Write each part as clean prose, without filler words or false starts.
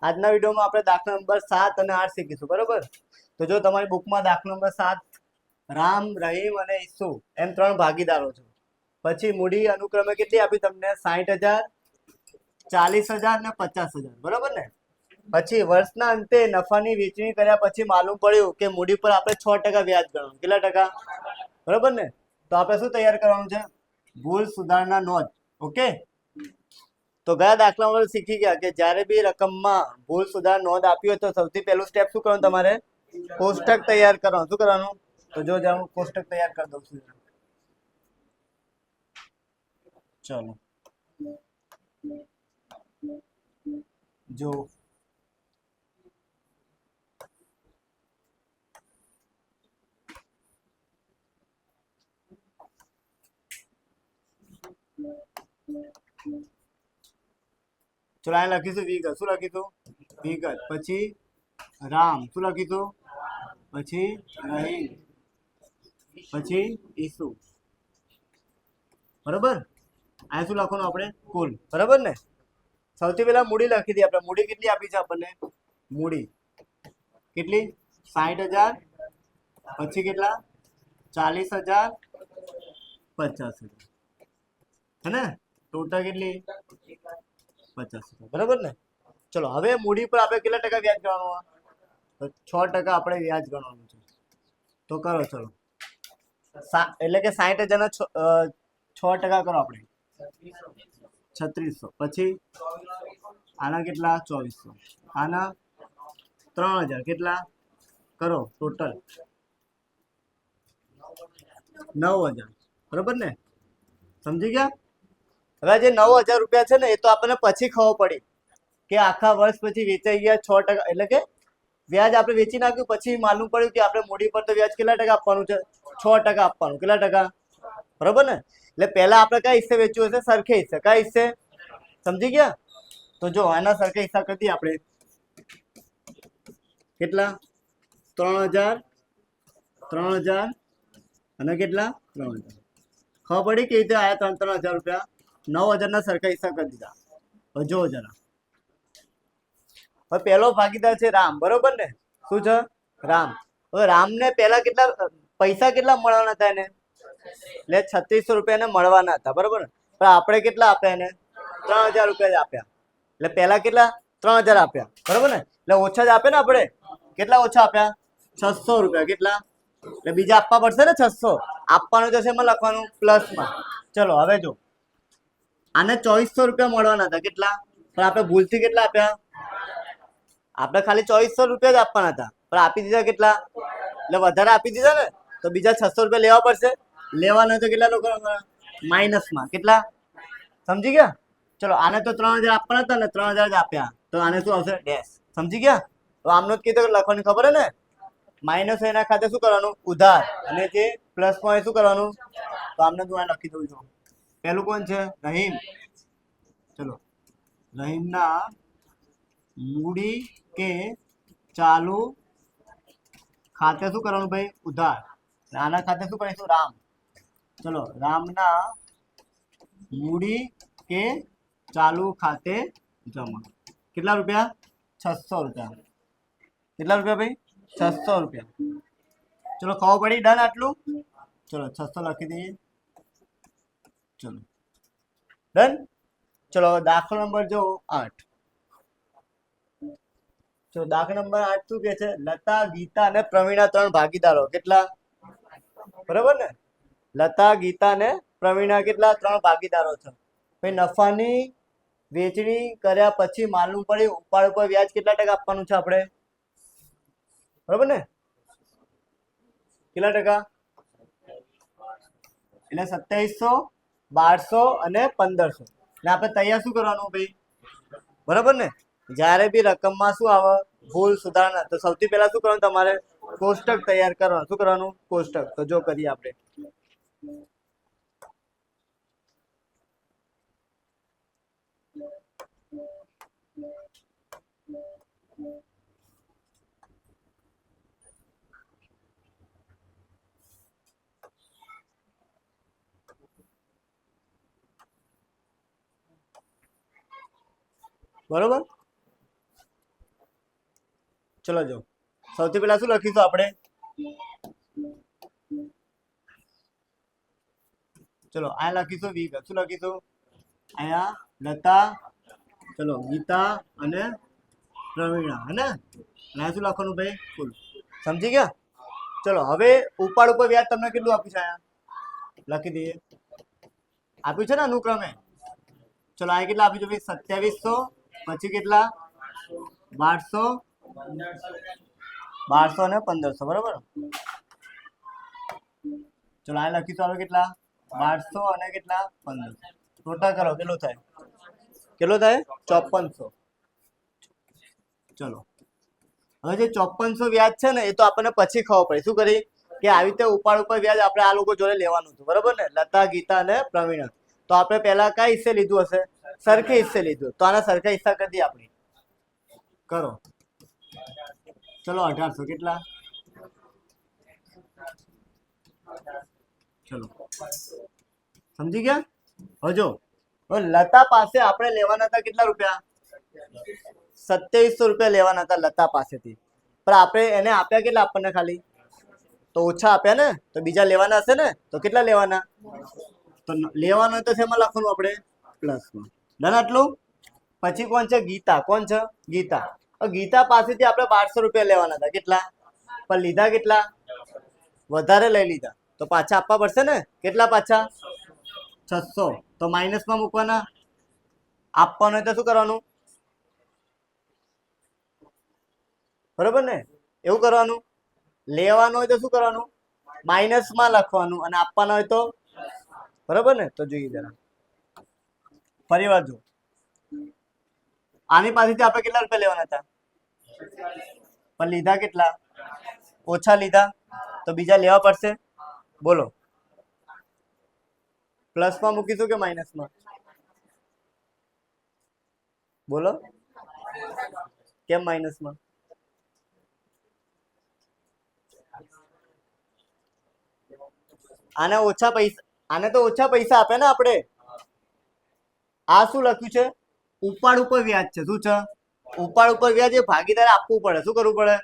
આજના વિડીયોમાં આપણે દાખલા નંબર 7 અને 8 શીખીશું, બરોબર? તો જો તમારી બુકમાં દાખલા નંબર 7 રામ, રહીમ અને ઈસુ એમ 3 ભાગીદારો છે. પછી મૂડી અનુક્રમે કેટલી આપી તમને? 60,000, 40,000 ને 50,000, બરોબર ને? પછી વર્ષના અંતે નફાની વેચણી કર્યા પછી માલુમ પડ્યું કે મૂડી પર આપણે 6% વ્યાજ ગણવાનું. કેટલા ટકા? બરોબર ને? તો આપણે શું તૈયાર કરવાનું છે? ભૂલ સુધારણા નોંધ. ઓકે, તો ગયા દાખલામાં શીખી ગયા કે જ્યારે બી રકમમાં ભૂલ સુધાર નોંધ આપી હોય તો સૌથી પહેલું સ્ટેપ શું કરવાનું? તમારે કોષ્ટક તૈયાર કરવાનું. શું કરવાનું? તો જો હું કોષ્ટક તૈયાર કરી દઉં છું. ચલો જો ચલો આ લખીશું વિગત. શું લખીશું? વિગત. પછી રામ. શું લખીશું? પછી રહીમ. પછી ઈસુ. બરોબર? આ શું લખવાનું આપણે? કુલ. બરાબર ને? સૌથી પહેલા મૂડી લખી દઈએ આપણે. મૂડી કેટલી આપી છે આપણને? મૂડી કેટલી? 60,000. પછી કેટલા? 40,000, 50,000. હે ને? ટોટલ કેટલી? 50,000. બરાબર ને? ચલો હવે મૂડી પર આપણે કેટલા ટકા વ્યાજ ગણવાનું? તો 6% આપણે વ્યાજ ગણવાનું છે. તો કરો ચલો. એટલે કે 60,000 ના 6% કરો આપણે. 3600. પછી આના કેટલા? 2400. આના 3,000. કેટલા કરો ટોટલ? 9,000. બરોબર ને? સમજી ગયા? હવે જે 9,000 રૂપિયા છે ને એ તો આપણને પછી ખબર પડી કે આખા વર્ષ પછી વેચાઈ ગયા 6%. એટલે કે વ્યાજ આપણે વેચી નાખ્યું પછી માલુમ પડ્યું કે આપણે મૂડી પર તો વ્યાજ કેટલા ટકા આપવાનું છે? 6% આપવાનું. કેટલા ટકા? બરોબર ને? એટલે પહેલા આપણે કયા હિસ્સે વેચ્યું હશે? સરખે હિસ્સે. કયા હિસ્સે? સમજી ગયા? તો જો આના સરખે હિસ્સા કરી દઈએ આપણે. કેટલા? 3,000, 3,000 અને કેટલા? 3,000. ખબર પડી કે રીતે આયા 3,000 રૂપિયા? 9,000 ના સરખા હિસ્સા કરી દીધા. હવે જો જરા, હવે પહેલો ભાગીદાર છે રામ. બરોબર ને? શું છે? રામ. હવે રામને પહેલા કેટલા પૈસા કેટલા મળવાના હતા એને? એટલે 3600 રૂપિયા એને મળવાના હતા. બરોબર ને? પણ આપણે કેટલા આપ્યા એને? 3,000 રૂપિયા જ આપ્યા. એટલે પહેલા કેટલા? 3,000 આપ્યા. બરોબર ને? એટલે ઓછા જ આપે ને આપણે. કેટલા ઓછા આપ્યા? 600 રૂપિયા. કેટલા? એટલે બીજા આપવા પડશે ને 600. આપવાનું જશે એમાં લખવાનું પ્લસમાં. ચલો હવે જો આને 2400 રૂપિયા મળવાના હતા. કેટલા? પણ આપણે ભૂલથી કેટલા આપ્યા? આપણે ખાલી 2400 રૂપિયા જ આપવાના હતા પણ આપી દીધા કેટલા? એટલે વધારે આપી દીધા ને તો બીજા 600 રૂપિયા લેવા પડશે. લેવાના તો કેટલા લોકો? માઇનસમાં. કેટલા? સમજી ગયા? ચલો આને તો 3,000 આપવાના હતા ને 3,000 જ આપ્યા તો આને શું આવશે? ડેશ. સમજી ગયા? તો આમનો જ કીધું લખવાની ખબર હે ને? માઇનસ એના ખાતે શું કરવાનું? ઉધાર. અને જે પ્લસ માં શું કરવાનું? તો આમને હું આ લખી દઉં છું. પહેલું કોણ છે? રહીમ. ચલો રહીમના મૂડી કે ચાલુ ખાતે શું કરવાનું ભાઈ? ઉધાર. આના ખાતે શું કરીશું? રામ. ચલો રામના મૂડી કે ચાલુ ખાતે જમા. કેટલા રૂપિયા? 600 રૂપિયા. કેટલા રૂપિયા ભાઈ? 600 રૂપિયા. ચલો ખબર પડી? ડન આટલું? ચલો 600 લખી દઈએ. ચલો ડન. ચલો દાખલો નંબર જો 8. તો દાખલા નંબર 8 શું કે છે? લતા, ગીતા અને પ્રવીણા 3 ભાગીદારો. કેટલા? બરોબર ને? લતા, ગીતા અને પ્રવીણા કેટલા? 3 ભાગીદારો છે. ભાઈ નફાની વેચણી કર્યા પછી માલુમ પડ્યું ઉપાડ ઉપર વ્યાજ કેટલા ટકા આપવાનું છે આપણે? બરોબર ને? કેટલા ટકા? એટલે 2700, 1200 અને 1500. એટલે આપણે તૈયાર શું કરવાનું ભાઈ? બરોબર ને? જ્યારે બી રકમમાં શું આવે? ભૂલ સુધારણા. તો સૌથી પહેલા શું કરવાનું? તમારે કોષ્ટક તૈયાર કરવાનું. શું કરવાનું? કોષ્ટક. તો જો કરીએ આપણે. બરોબર? ચલો જો સૌથી પહેલા શું લખીશું આપણે? ચલો આ લખીશું વિગત. શું લખીશું અહીંયા? લતા, ચલો ગીતા અને પ્રવીણા, હે ને? અને શું લખવાનું ભાઈ? કુલ. સમજી ગયા? ચલો હવે ઉપાડ ઉપર વ્યાજ તમને કેટલું આપ્યું છે? અહીંયા લખી દઈએ. આપ્યું છે ને અનુક્રમે. ચલો આ કેટલા આપ્યું છે ભાઈ? 2700, પછી કેટલા? 1200 અને 1500, બરાબર. ચલો આ લખીશું આપણે કેટલા? 1200 અને કેટલા? 1500. ટોટલ કરો કેટલું થાય? કેટલું થાય? 5400. ચલો હવે જે 5400 વ્યાજ છે ને એ તો આપણને પછી ખબર પડે. શું કરી કે આવી રીતે ઉપાડ ઉપર વ્યાજ આપણે આ લોકો જોડે લેવાનું હતું, બરાબર ને? લતા, ગીતા અને પ્રવીણા. તો આપણે પહેલા કઈ હિસ્સે લીધું હશે? સરખે હિસ્સે લીધું. તો આના સરખા હિસ્સા કરી દઈએ આપણે. કરો ચલો 1800 કેટલા? ચલો સમજી ગયા? હવે જો લતા પાસે આપણે લેવાના હતા કેટલા રૂપિયા? 2700 રૂપિયા લેવાના હતા લતા પાસેથી. પણ આપણે એને આપ્યા કેટલા? આપણને ખાલી તો ઓછા આપ્યા ને. તો બીજા લેવાના હશે ને, તો કેટલા લેવાના? તો લેવાનું તો શેમાં લખવાનું આપણે? પ્લસમાં. ડન આટલું? પછી કોણ છે? ગીતા. કોણ છે? ગીતા. ગીતા પાસેથી આપણે 1200 રૂપિયા લેવાના હતા. કેટલા? પણ લીધા કેટલા? વધારે લઈ લીધા. તો પાછા આપવા પડશે ને. કેટલા પાછા? 600. તો માઇનસમાં મૂકવાના. આપવાનું હોય તો શું કરવાનું? બરોબર ને? એવું કરવાનું. લેવાનું હોય તો શું કરવાનું? માઇનસમાં લખવાનું. અને આપવાના હોય તો બરોબર ને? તો જોઈએ જરા ફરી વાર જો. આની પાસેથી આપણે કેટલા રૂપિયા લેવાના હતા? પણ લીધા કેટલા? ઓછા લીધા. તો બીજા લેવા પડશે. બોલો પ્લસમાં મૂકીશું કે માઇનસમાં? બોલો કેમ માઇનસમાં? આને ઓછા પૈસા, આને તો ઓછા પૈસા આપે ને આપણે. આ શું લખ્યું છે? ઉપાડ ઉપર વ્યાજ છે. શું છે? ઉપાડ ઉપર વ્યાજ. એ ભાગીદારે આપવું પડે. શું કરવું પડે?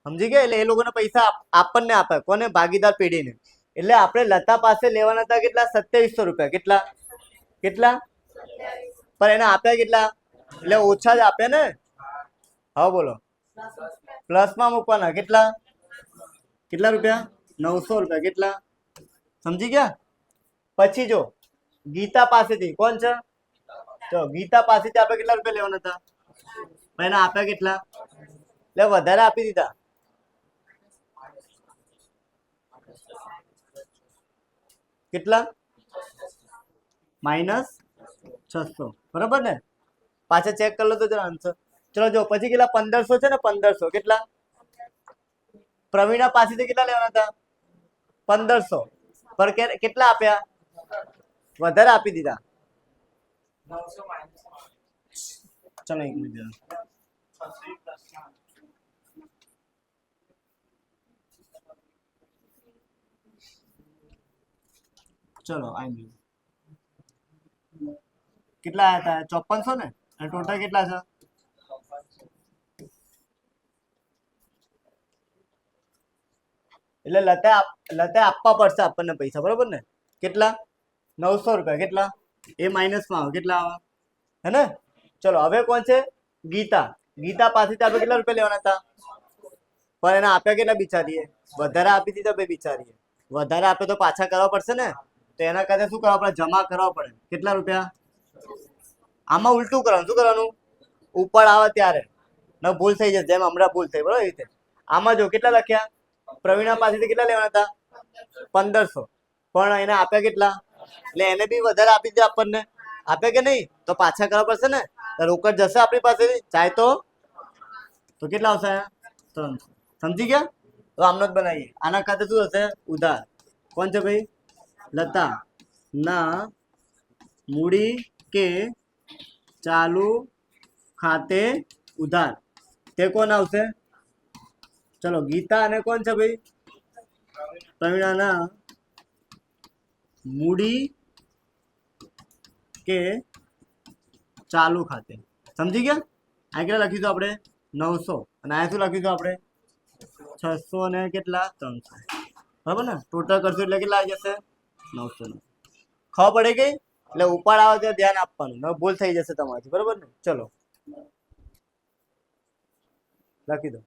સમજી ગયા? એટલે એ લોકોને પૈસા આપણને આપે. કોને? ભાગીદાર પેઢીને. એટલે આપણે લતા પાસે લેવાના હતા કેટલા? 2700 રૂપિયા. કેટલા? કેટલા? પણ એને આપ્યા કેટલા? એટલે ઓછા જ આપ્યા ને. હા બોલો પ્લસમાં મૂકવાના. કેટલા? કેટલા રૂપિયા? 900 રૂપિયા. કેટલા? સમજી ગયા? પછી જો ગીતા પાસેથી કોણ છે? તો ગીતા પાસેથી આપણે કેટલા રૂપિયા લેવાના હતા? એને આપ્યા કેટલા? એટલે વધારે આપી દીધા. કેટલા? -600. બરાબર ને? પાછા ચેક કરી લો તો જરા આન્સર. ચલો જો પછી કેટલા? 1500 છે ને. 1500 કેટલા? પ્રવીણા પાસેથી કેટલા લેવાના હતા? 1500. પર કેટલા આપ્યા? વધારે આપી દીધા. ચલો એક મિનિટ. ચલો આઈ કેટલા આવ્યા હતા? 5400 ને. અને ટોટલ કેટલા છે? એટલે લતા આપવા પડશે આપણને પૈસા. બરોબર ને? કેટલા? 900 રૂપિયા. કેટલા? એ માઇનસમાં આવે. કેટલા આવે? હે ને? ચલો હવે કોણ છે? ગીતા. ગીતા પાસેથી આપણે કેટલા રૂપિયા લેવાના હતા? પણ એને આપ્યા કેટલા બિચારીએ? વધારે આપી દીધા ભાઈ બિચારીએ. વધારે આપે તો પાછા કરવા પડશે ને. તો એના કરતા શું કરવા પડે? જમા કરવા પડે. કેટલા રૂપિયા? આમાં ઉલટું કરવાનું. શું કરવાનું? ઉપર આવે ત્યારે ન ભૂલ થઈ જશે. જેમ હમણાં ભૂલ થઈ. બરોબર રીતે આમાં જો કેટલા લખ્યા? પ્રવીણા પાસેથી કેટલા લેવાના હતા? 1500. પણ એને આપ્યા કેટલા? એટલે એને બી વધારે આપી દે આપણને. આપે કે નહીં? તો પાછા કરવા પડશે ને. રોકડ જશે આપણી પાસેથી. ચાહે તો કેટલા આવશે? 300. સમજી ગયા? તો આમનો જ બનાવીએ. આના ખાતે શું હશે? ઉધાર. કોણ છે ભાઈ? લતા ના મૂડી કે ચાલુ ખાતે ઉધાર. તે કોણ આવશે? ચલો ગીતા અને કોણ છે ભાઈ? પ્રવીણાના મૂડી કે ચાલુ ખાતે. સમજી ગયા? આ કેટલા લખીશું આપણે? 900 અને આ શું લખીશું આપણે 600 ને કેટલા 300 બરાબર ને ટોટલ કરશું એટલે કેટલા આવી જશે 900 ખબર પડી ગઈ એટલે ઉપાડ આવે તો ધ્યાન આપવાનું ન ભૂલ થઈ જશે તમારાથી બરાબર ને ચલો લખી દો